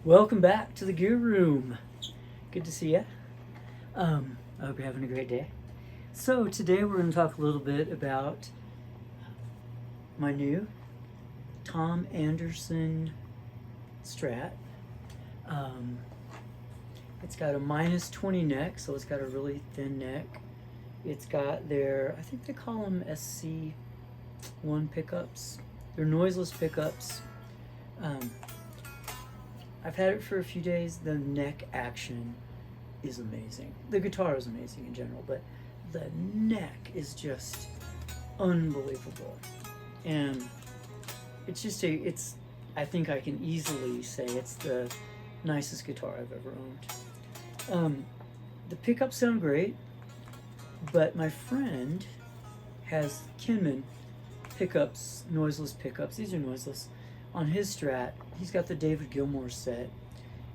Welcome back to the Gear Room. Good to see you. I hope you're having a great day. So today we're going to talk a little bit about my new Tom Anderson Strat. It's got a -20 neck, so it's got a really thin neck. It's got their, I think they call them SC1 pickups. They're noiseless pickups. I've had it for a few days. The neck action is amazing. The guitar is amazing in general, but the neck is just unbelievable. And I think I can easily say it's the nicest guitar I've ever owned. The pickups sound great, but my friend has Kinman pickups, noiseless pickups. These are noiseless. On his Strat, he's got the David Gilmour set,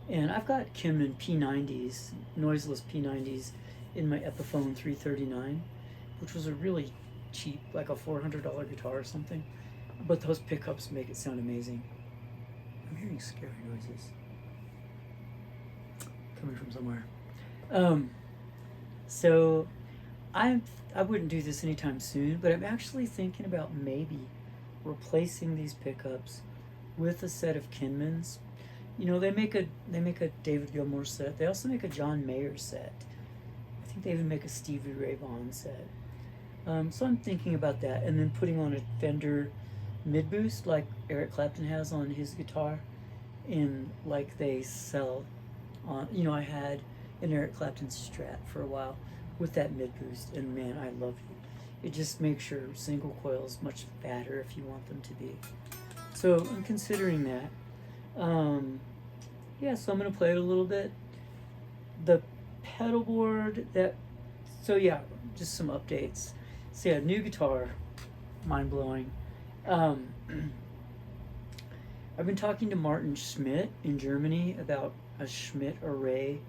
and I've got Kinman P90s, noiseless P90s, in my Epiphone 339, which was a really cheap, like a $400 guitar or something. But those pickups make it sound amazing. I'm hearing scary noises coming from somewhere. So I wouldn't do this anytime soon, but I'm actually thinking about maybe replacing these pickups with a set of Kinmans. You know, they make a David Gilmour set. They also make a John Mayer set. I think they even make a Stevie Ray Vaughan set. So I'm thinking about that, and then putting on a Fender mid boost like Eric Clapton has on his guitar, and like they sell on. You know, I had an Eric Clapton Strat for a while with that mid boost, and man, I love it. It just makes your single coils much fatter if you want them to be. So I'm considering that. Yeah, so I'm gonna play it a little bit. The pedal board just some updates. So yeah, new guitar, mind blowing. I've been talking to Martin Schmidt in Germany about a Schmidt Array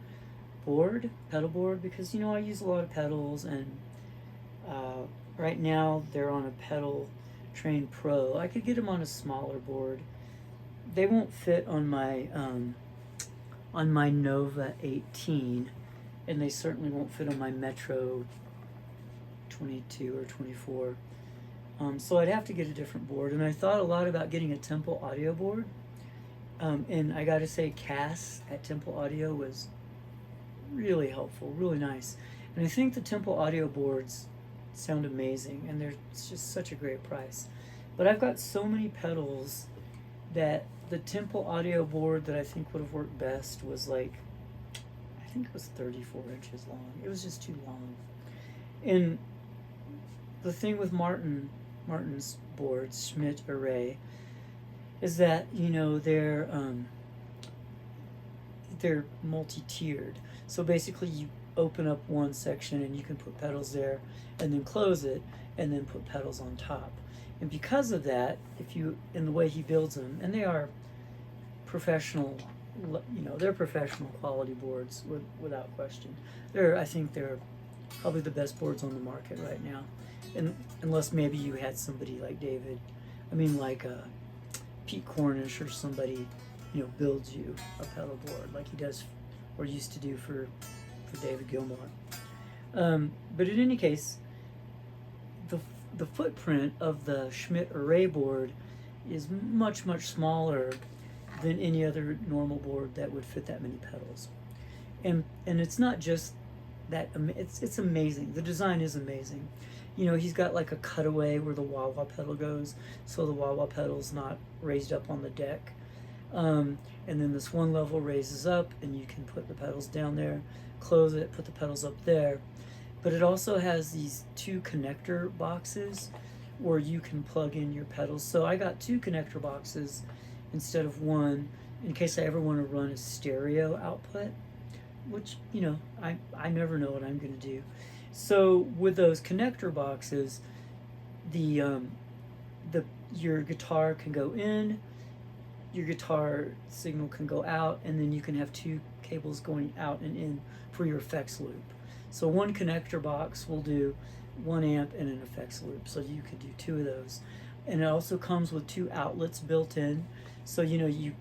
board, pedal board, because I use a lot of pedals, and right now they're on a Pedal Train Pro. I could get them on a smaller board. They won't fit on my Nova 18, and they certainly won't fit on my Metro 22 or 24. So I'd have to get a different board, and I thought a lot about getting a Temple Audio board. And I gotta say, Cass at Temple Audio was really helpful, really nice. And I think the Temple Audio boards sound amazing, and it's just such a great price. But I've got so many pedals that the Temple Audio board that I think would have worked best was I think it was 34 inches long. It was just too long. And the thing with Martin's boards, Schmidt Array, is that they're multi-tiered. So basically, you open up one section and you can put pedals there, and then close it, and then put pedals on top. And because of that, in the way he builds them, and they are professional, they're professional quality boards without question. I think they're probably the best boards on the market right now, and unless maybe you had somebody like Pete Cornish or somebody, builds you a pedal board like he does or used to do for David Gilmour. But in any case, the footprint of the Schmidt Array board is much, much smaller than any other normal board that would fit that many pedals. And it's not just that, it's amazing. The design is amazing. He's got like a cutaway where the wah-wah pedal goes, so the wah-wah pedal's not raised up on the deck. And then this one level raises up, and you can put the pedals down there, close it, put the pedals up there. But it also has these two connector boxes where you can plug in your pedals. So I got two connector boxes instead of one, in case I ever want to run a stereo output, which, I never know what I'm going to do. So with those connector boxes, your guitar can go in, your guitar signal can go out, and then you can have two cables going out and in for your effects loop. So one connector box will do 1 amp and an effects loop, so you could do two of those. And it also comes with two outlets built in, so you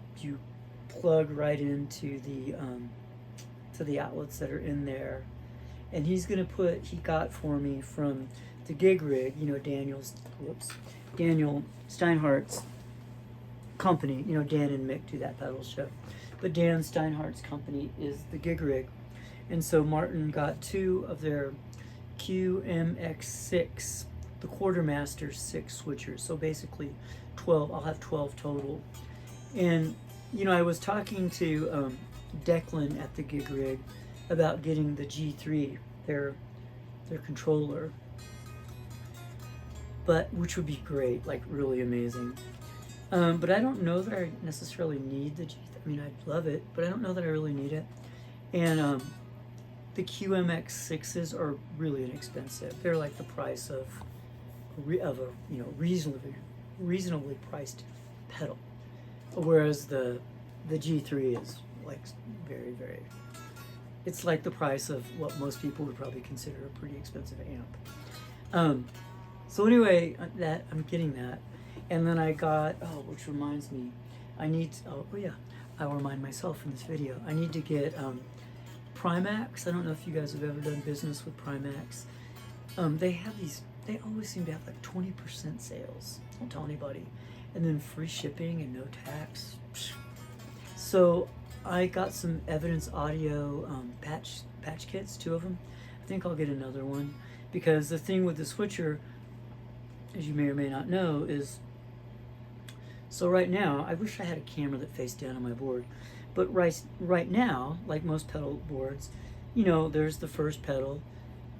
plug right into the outlets that are in there. And he got for me from the gig rig, Daniel Steinhardt's company. Dan and Mick do that pedal show, but Dan Steinhardt's company is the gig rig. And so Martin got 2 of their QMX6, the Quartermaster 6 switchers. So basically 12, I'll have 12 total. And, I was talking to Declan at the gig rig about getting the G3, their controller, which would be great, like really amazing. But I don't know that I necessarily need the G3. I mean, I'd love it, but I don't know that I really need it. And the QMX6s are really inexpensive. They're like the price of a reasonably priced pedal, whereas the G3 is like very, very. It's like the price of what most people would probably consider a pretty expensive amp. So anyway, that I'm getting that, and then I got which reminds me, I'll remind myself in this video. I need to get Primax. I don't know if you guys have ever done business with Primax. They always seem to have like 20% sales. Don't tell anybody. And then free shipping and no tax. So I got some Evidence Audio patch kits, 2 of them. I think I'll get another one, because the thing with the switcher, as you may or may not know, is, so right now, I wish I had a camera that faced down on my board, but right now, like most pedal boards, there's the first pedal,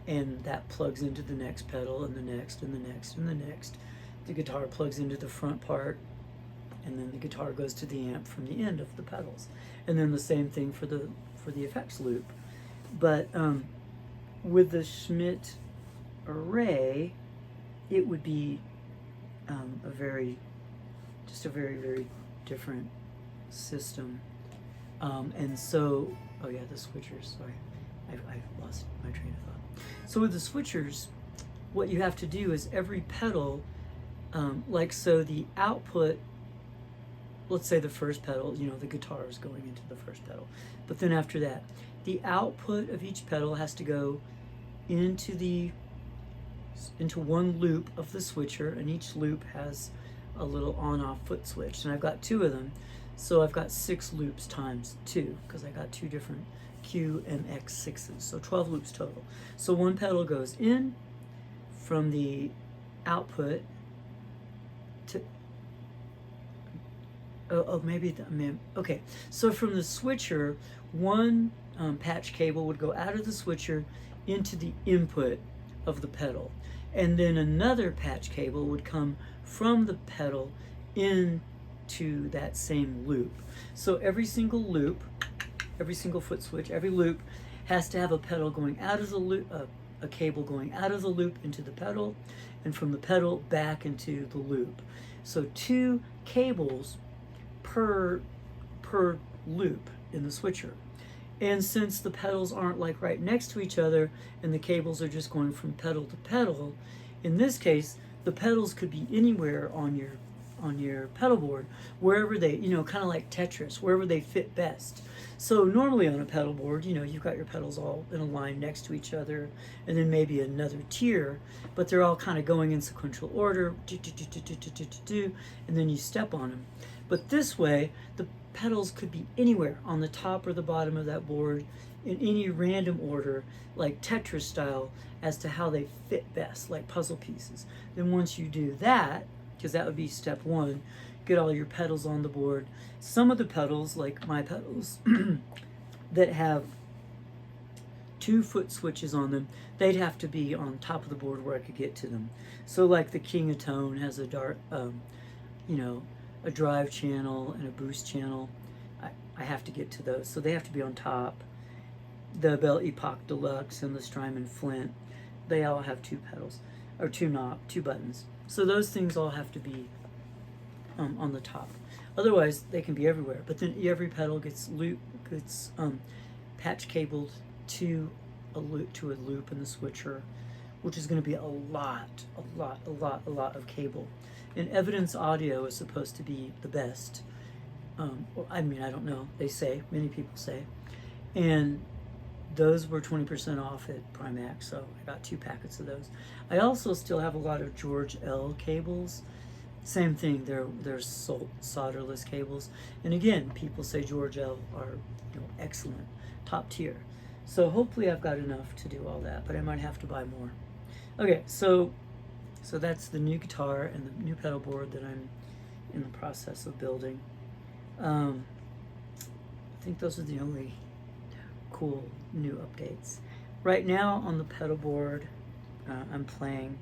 and that plugs into the next pedal, and the next, and the next, and the next. The guitar plugs into the front part, and then the guitar goes to the amp from the end of the pedals, and then the same thing for the effects loop. But with the Schmidt array, it would be a very, very different system. And so, the switchers. Sorry, I've lost my train of thought. So with the switchers, what you have to do is every pedal, the output, let's say the first pedal, the guitar is going into the first pedal. But then after that, the output of each pedal has to go into one loop of the switcher, and each loop has a little on-off foot switch. And I've got 2 of them, so I've got 6 loops times 2, because I got 2 different QMX6s, so 12 loops total. So one pedal goes in from the output to, okay, so from the switcher, one patch cable would go out of the switcher into the input of the pedal, and then another patch cable would come from the pedal into that same loop. So every single loop, every single foot switch, every loop has to have a pedal going out of the loop, a cable going out of the loop into the pedal, and from the pedal back into the loop. So 2 cables per loop in the switcher. And since the pedals aren't like right next to each other, and the cables are just going from pedal to pedal, in this case, the pedals could be anywhere on your pedal board, wherever they, kind of like Tetris, wherever they fit best. So normally on a pedal board, you've got your pedals all in a line next to each other, and then maybe another tier, but they're all kind of going in sequential order, and then you step on them. But this way, the pedals could be anywhere on the top or the bottom of that board in any random order, like Tetris style, as to how they fit best, like puzzle pieces. Then once you do that, because that would be step 1, get all your pedals on the board. Some of the pedals, like my pedals, that have 2 foot switches on them, they'd have to be on top of the board where I could get to them. So like the King of Tone has a a drive channel and a boost channel. I have to get to those, so they have to be on top. The Bell Epoch Deluxe and the Strymon Flint, they all have 2 pedals, or 2 buttons. So those things all have to be on the top. Otherwise, they can be everywhere. But then every pedal gets patch cabled to a loop in the switcher, which is going to be a lot of cable. And Evidence Audio is supposed to be the best. Well, I mean, I don't know. They say, many people say. And those were 20% off at Primax, so I got 2 packets of those. I also still have a lot of George L cables. Same thing, they're solderless cables. And again, people say George L are, you know, excellent, top tier. So hopefully I've got enough to do all that, but I might have to buy more. Okay, so that's the new guitar and the new pedal board that I'm in the process of building. I think those are the only cool new updates. Right now on the pedal board, I'm playing.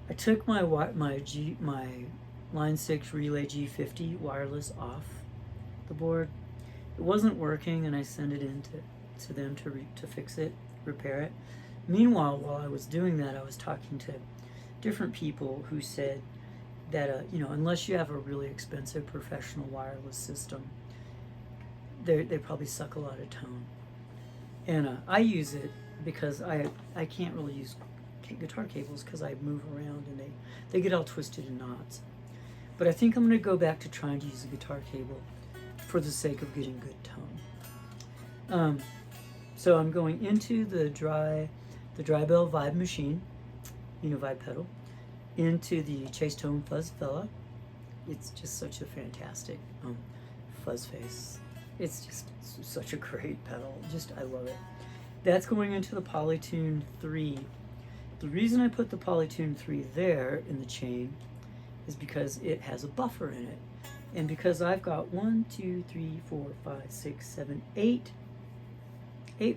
I took my Line 6 Relay G50 wireless off the board. It wasn't working, and I sent it in to them to fix it, repair it. Meanwhile, while I was doing that, I was talking to different people who said that you know, unless you have a really expensive professional wireless system, they probably suck a lot of tone. And I use it because I can't really use guitar cables because I move around and they get all twisted in knots. But I think I'm going to go back to trying to use a guitar cable for the sake of getting good tone. So I'm going into the dry bell vibe machine, you know, vibe pedal, into the Chase Tone Fuzz Fella. It's just such a fantastic fuzz face. It's just such a great pedal. I love it. That's going into the Polytune 3. The reason I put the Polytune 3 there in the chain is because it has a buffer in it. And because I've got 1, 2, 3, 4, 5, 6, 7, 8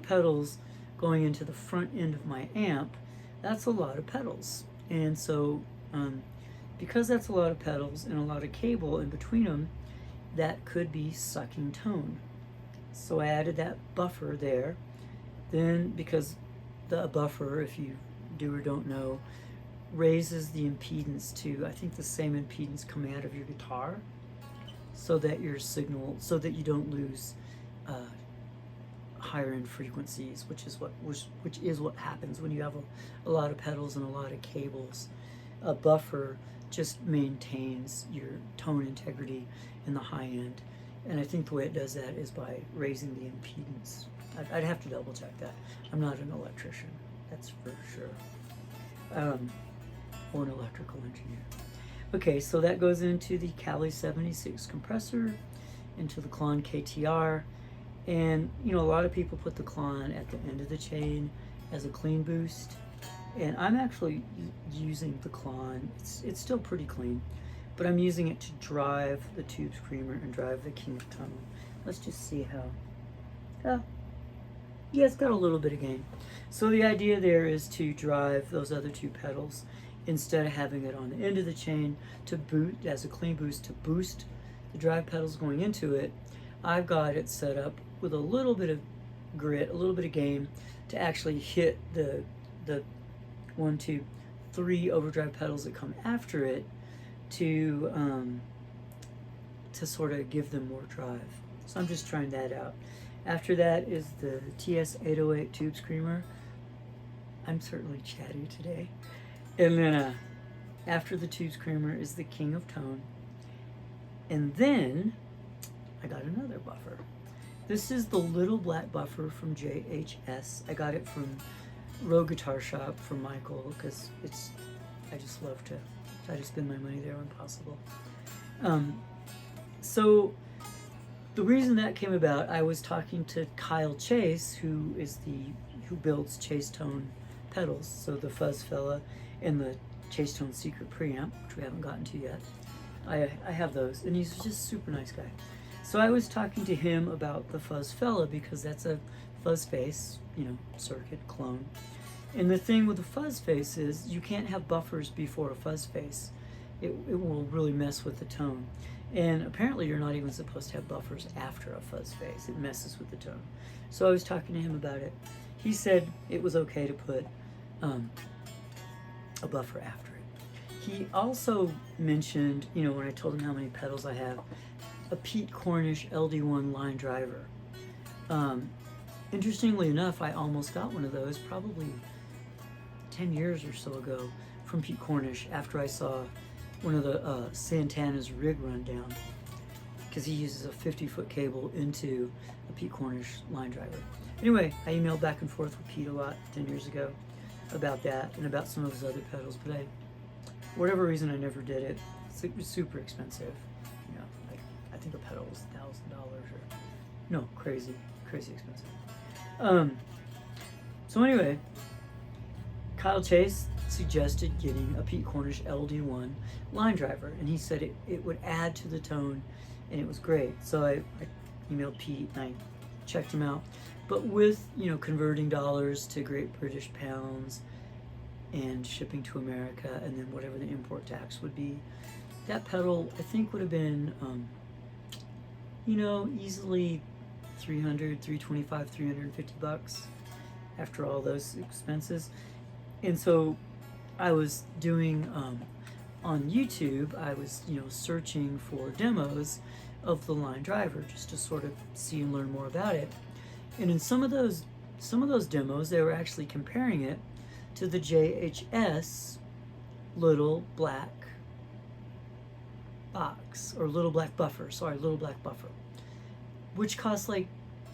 pedals going into the front end of my amp, that's a lot of pedals. And so because that's a lot of pedals and a lot of cable in between them, that could be sucking tone. So I added that buffer there. Then, because the buffer, if you do or don't know, raises the impedance to, I think, the same impedance coming out of your guitar, so that your signal, so that you don't lose higher end frequencies, which is what happens when you have a lot of pedals and a lot of cables. A buffer just maintains your tone integrity in the high end, and I think the way it does that is by raising the impedance. I'd have to double check that. I'm not an electrician, that's for sure, or an electrical engineer. Okay, so that goes into the Cali 76 compressor, into the Klon KTR, and you know, a lot of people put the Klon at the end of the chain as a clean boost, and I'm actually using the Klon. It's still pretty clean, but I'm using it to drive the tube screamer and drive the King of Tone. Let's just see how. Yeah, it's got a little bit of gain. So the idea there is to drive those other 2 pedals instead of having it on the end of the chain to boot as a clean boost, to boost the drive pedals going into it. I've got it set up with a little bit of grit, a little bit of gain, to actually hit the 1, 2, 3 overdrive pedals that come after it to sort of give them more drive. So I'm just trying that out. After that is the TS-808 Tube Screamer. I'm certainly chatty today. And then after the Tube Screamer is the King of Tone. And then I got another buffer. This is the little black buffer from JHS. I got it from Rogue Guitar Shop from Michael, because I just love to try to spend my money there when possible. So the reason that came about, I was talking to Kyle Chase, who builds Chase Tone pedals, so the Fuzz Fella and the Chase Tone Secret Preamp, which we haven't gotten to yet. I have those, and he's just a super nice guy. So I was talking to him about the Fuzz Fella because that's a fuzz face, you know, circuit clone. And the thing with the fuzz face is you can't have buffers before a fuzz face. It will really mess with the tone. And apparently you're not even supposed to have buffers after a fuzz face. It messes with the tone. So I was talking to him about it. He said it was okay to put a buffer after it. He also mentioned, you know, when I told him how many pedals I have, a Pete Cornish LD1 line driver. Interestingly enough, I almost got one of those probably 10 years or so ago from Pete Cornish after I saw one of the Santana's rig run down. because he uses a 50-foot cable into a Pete Cornish line driver. Anyway, I emailed back and forth with Pete a lot 10 years ago about that and about some of his other pedals, but for whatever reason, I never did it. It was super expensive. You know, like, I think a pedal was $1,000 or no, crazy expensive. So anyway, Kyle Chase suggested getting a Pete Cornish LD1 line driver, and he said it would add to the tone, and it was great. So I emailed Pete and I checked him out. But with, you know, converting dollars to Great British pounds and shipping to America and then whatever the import tax would be, that pedal I think would have been, you know, easily $300, $325, $350 after all those expenses. And so I was doing, on YouTube, I was, you know, searching for demos of the line driver just to sort of see and learn more about it. And in some of those demos, they were actually comparing it to the JHS little black box, or little black buffer, which costs like,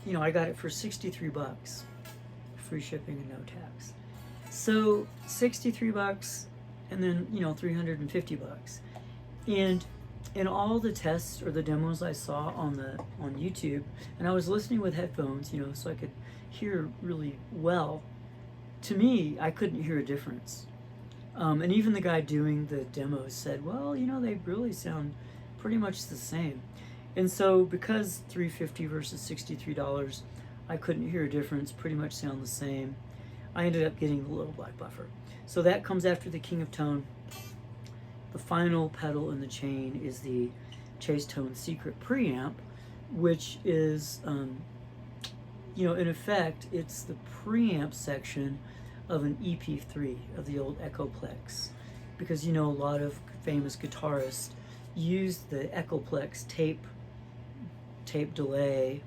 you know, I got it for $63, free shipping and no tax. So $63 and then, you know, $350. And in all the tests or the demos I saw on YouTube, and I was listening with headphones, you know, so I could hear really well. To me, I couldn't hear a difference. And even the guy doing the demos said, well, you know, they really sound pretty much the same. And so because $350 versus $63, I couldn't hear a difference, pretty much sound the same, I ended up getting the little black buffer. So that comes after the King of Tone. The final pedal in the chain is the Chase Tone Secret preamp, which is, you know, in effect, it's the preamp section of an EP3 of the old Echoplex, because, you know, a lot of famous guitarists used the Echoplex tape delay,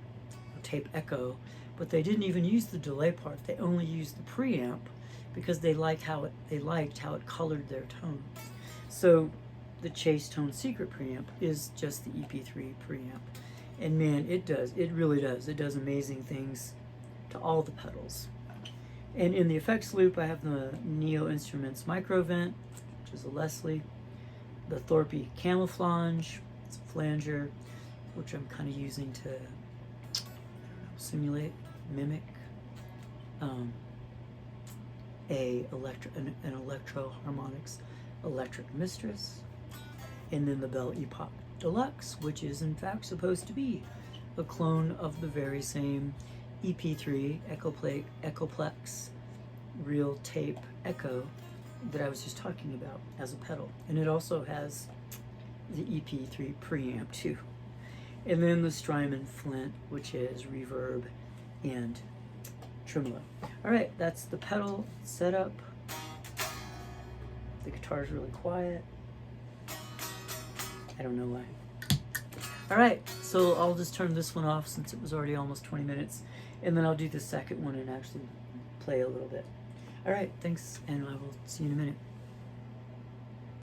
or tape echo, but they didn't even use the delay part. They only used the preamp because they liked how it colored their tone. So the Chase Tone Secret preamp is just the EP3 preamp. And man, it really does. It does amazing things to all the pedals. And in the effects loop, I have the Neo Instruments Micro Vent, which is a Leslie, the Thorpe Camouflage, it's a flanger, which I'm kind of using to simulate, mimic an Electro Harmonics Electric Mistress, and then the Bell Epoch Deluxe, which is in fact supposed to be a clone of the very same EP3 Echoplex real tape echo that I was just talking about as a pedal. And it also has the EP3 preamp too. And then the Strymon Flint, which is reverb and tremolo. All right, that's the pedal setup. The guitar is really quiet. I don't know why. All right, so I'll just turn this one off since it was already almost 20 minutes, and then I'll do the second one and actually play a little bit. All right, thanks, and I will see you in a minute.